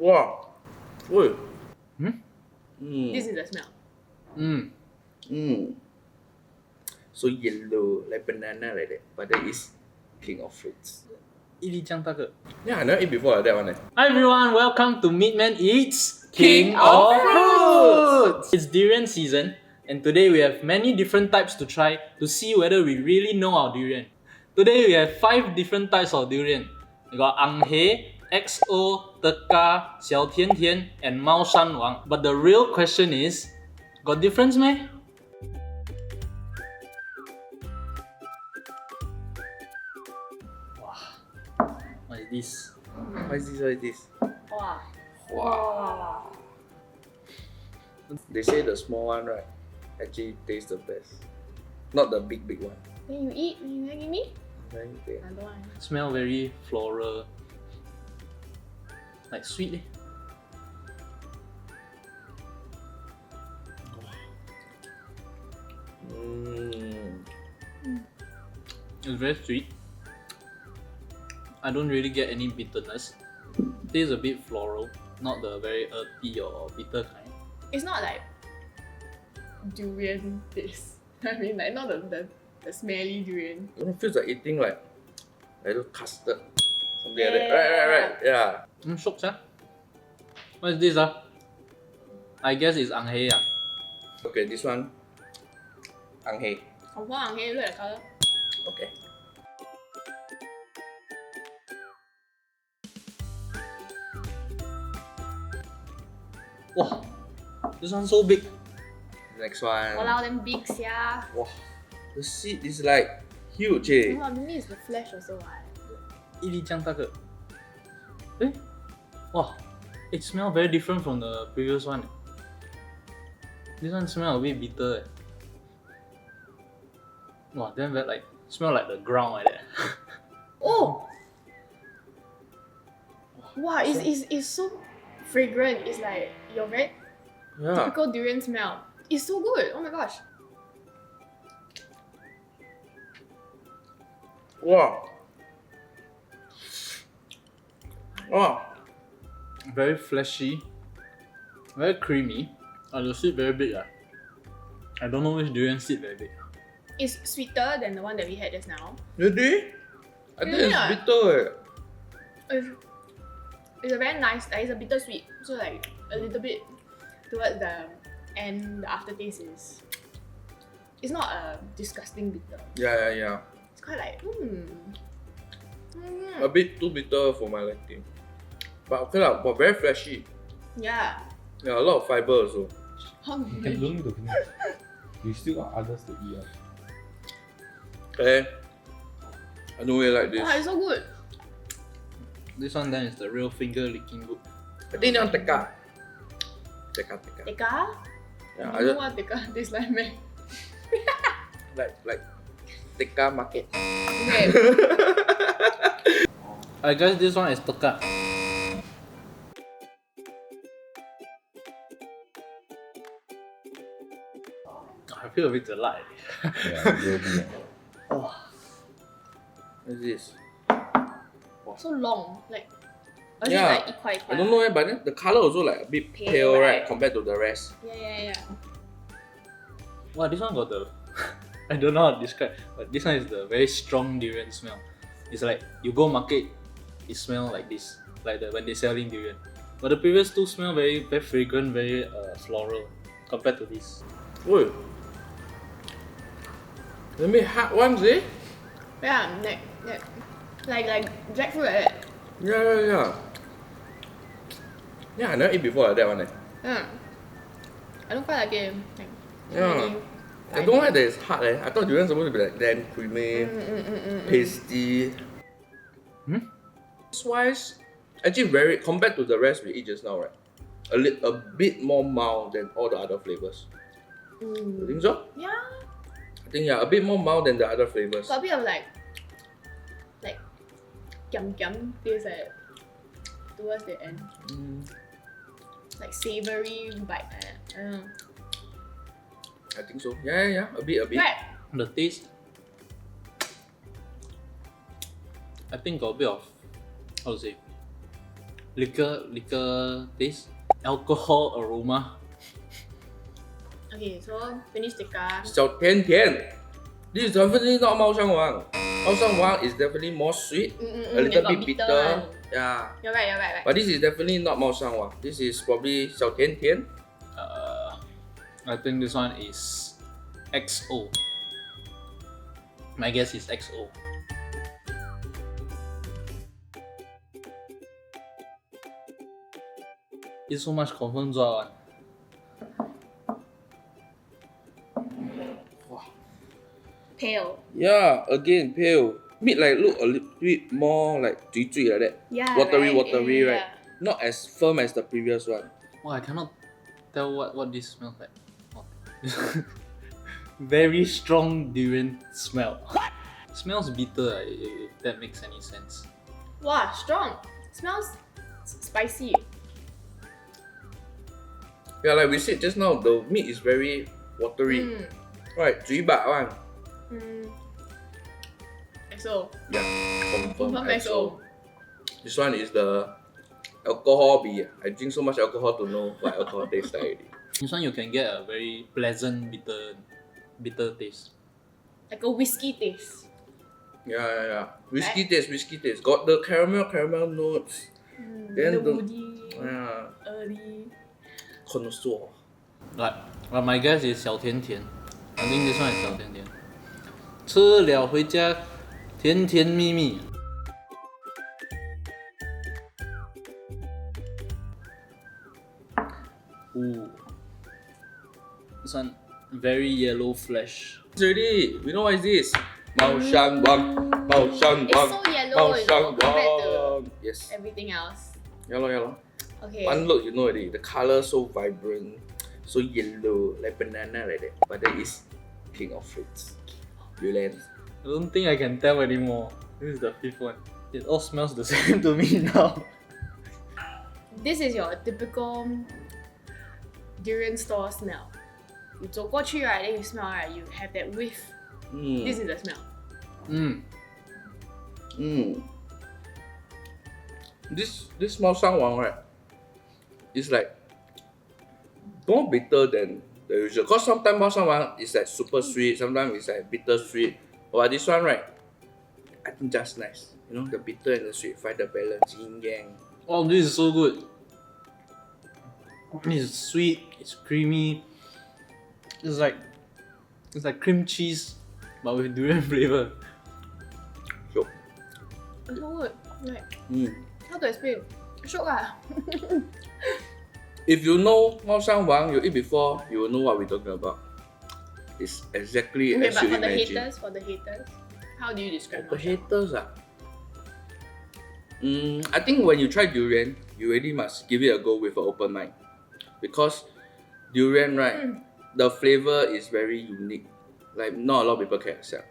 Wow. Oi. This is the smell. So yellow, like banana like that. But that is king of fruits. 一粒这样大个。 Yeah, I never eat before that one. Hi everyone, welcome to MEATMEN EATS King of Fruits! It's durian season, and today we have many different types to try to see whether we really know our durian. Today we have 5 different types of durian. We got Anghe, XO, Tekka, Xiao Tian Tian, and Musang Wang. But the real question is, got difference meh? Wow, what is this? What is this? Wow. Wow. They say the small one, right, actually tastes the best. Not the big one. Then you eat, you give me? Then you take. I don't want. Smell very floral, like sweet. It's very sweet. I don't really get any bitterness. Tastes a bit floral, not the very earthy or bitter kind. It's not like durian taste. I mean, like not the smelly durian. It feels like eating like those custard. Something like that. Right. Yeah. Shock, huh? What is this? I guess it's Anghe. Okay, this one. Anghe. Confirm anghe, look at the colour. Okay. Wow, this one's so big. Next one. Walao, them big sia. Wow. The seed is like huge. Eh? Wow, maybe it's the flesh also. What? 一粒这样大个。Eh? Wow, it smells very different from the previous one. This one smells a bit bitter. Wow, then that like smell like the ground like that. Oh! Wow, it's so fragrant. It's like your very Yeah. typical durian smell. It's so good. Oh my gosh. Wow. Wow. Very fleshy, very creamy. And the seed very big. I don't know which durian seed very big. It's sweeter than the one that we had just now. Really? I think Yeah. it's bitter. It's a very nice, it's a bittersweet. So like a little bit towards the end, the aftertaste is, it's not a disgusting bitter. Yeah. It's quite like, A bit too bitter for my liking. But okay lah, but very fleshy. Yeah. Yeah, a lot of fiber also. You can don't need to finish. You still got others to eat. Okay. I don't really like this. Wow, it's so good. This one then is the real finger licking good. I think that one Tekka. Tekka. Tekka? Yeah, I I don't know just what Tekka tastes like, man. like Tekka market. Okay. I guess this one is Tekka. I feel a bit delight. Yeah, it will be. What is this? So long. Like, or is Yeah. it like 一块一块? I don't know but then the colour also like a bit Pale, pale, right, right? compared to the rest. Yeah. Wow, this one got the I don't know how to describe, but this one is the very strong durian smell. It's like you go market, it smells like this, like when they're selling durian. But the previous two smell very fragrant, very floral compared to this. Oi. Let me hard ones, eh? Yeah, like jackfruit like that. Yeah. Yeah, I never eat before like that one. Yeah. I don't quite like it. Like, Yeah. really I don't like that it's hard. I thought durian supposed to be like damn creamy, pasty. Taste-wise, actually very compared to the rest we eat just now, right? A bit more mild than all the other flavors. You think so? Yeah. I think yeah, a bit more mild than the other flavors. Got a bit of like giam taste like towards the end. Like savoury bite like that. I don't know. I think so. Yeah. A bit. Right. The taste, I think got a bit of, how to say, liquor taste, alcohol aroma. Okay, so finish Tekka. 小甜甜. This is definitely not Musang Wang. Musang Wang is definitely more sweet, a little got bit bitter bitter. one. Yeah. You're right. But this is definitely not Musang Wang. This is probably 小甜甜. I think this one is XO. My guess is XO. It's so much confirm 抓 one. Pale. Yeah, again pale. Meat like look a little bit more like 嘴嘴 like that. Yeah. Watery, yeah. right? Not as firm as the previous one. Oh, I cannot tell what this smells like. Oh. Very strong durian smell. Smells bitter, if that makes any sense. Wow, strong. Smells spicy. Yeah, like we said just now, the meat is very watery. Right, 嘴巴 one. XO. Yeah, confirm Confirm XO. This one is the alcohol beer. I drink so much alcohol to know what alcohol tastes like already. This one you can get a very pleasant bitter taste. Like a whiskey taste. Yeah. Whiskey taste. Got the caramel notes. Then the woody, Yeah, earthy. connoisseur. But my guess is 小甜甜. I think this one is 小甜甜. 吃了回家甜甜蜜蜜. Ooh. This one very yellow flesh. It's already. We know what is this. Musang Wang. Musang It's Wang. so yellow, you know, compared to Yes. everything else. Yeah lor. Okay. One look, you know already. The color so vibrant, so yellow, like banana like that. But that is king of fruits. Durian. I don't think I can tell anymore. This is the fifth one. It all smells the same to me now. This is your typical durian store smell. You 走过去 right, then you smell right, you have that whiff. This is the smell. This Musang Wang, right, is like more bitter than the usual. Cause sometimes Musang Wang is like super sweet, sometimes it's like bitter sweet. But this one, right, I think just nice. You know, the bitter and the sweet find the balance, yin yang. Oh, this is so good. It's sweet, it's creamy. It's like cream cheese, but with durian flavor. So, It's so good. Like, mm. how to explain? Shiok ah. If you know Musang Wang, you eat before, you will know what we're talking about. It's exactly Okay, as but you for the imagine. haters, how do you describe The Musang? haters ah. I think when you try durian, you really must give it a go with an open mind, because durian, right, the flavor is very unique. Like not a lot of people can accept.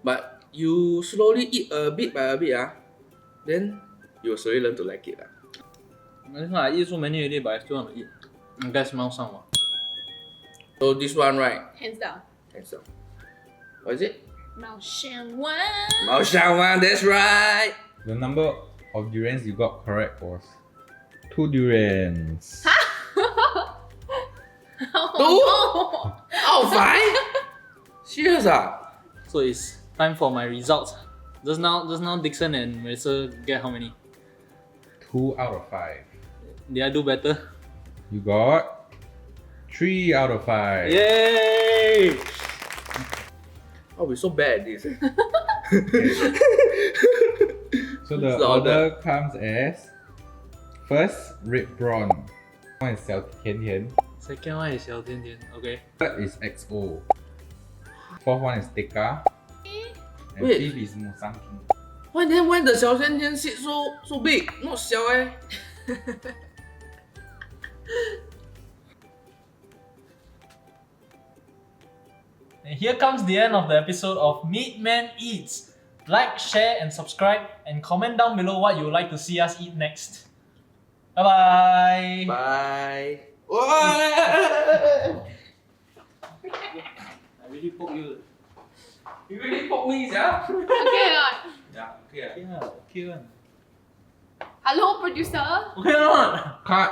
But you slowly eat a bit by a bit then you will slowly learn to like it This one I eat so many already, but I still want to eat. And that smells someone. So this one, right, Hands down. hands down. What is it? Musang Wang. Musang Wang, that's right. The number of durians you got correct was 2 durians. Oh, Out of 5? Serious So it's time for my results. Just now Dickson and Marisa get how many? 2 out of 5. Did I do better? You got 3 out of 5. Yay! Oh, we're so bad at this. So the So order comes as first red prawn. One is 小甜甜. Second one is 小甜甜. Okay. Third is XO. Fourth one is Tekka. And Wait. fifth is Musang. Why the 小甜甜 seed so big? Not 小 eh? And here comes the end of the episode of MEATMEN Eats. Like, share, and subscribe, and comment down below what you would like to see us eat next. Bye bye. Bye. I really poke you. You really poke me, yeah? okay, not. Yeah, okay. Yeah, okay one. Hello, producer. Okay or not? Cut.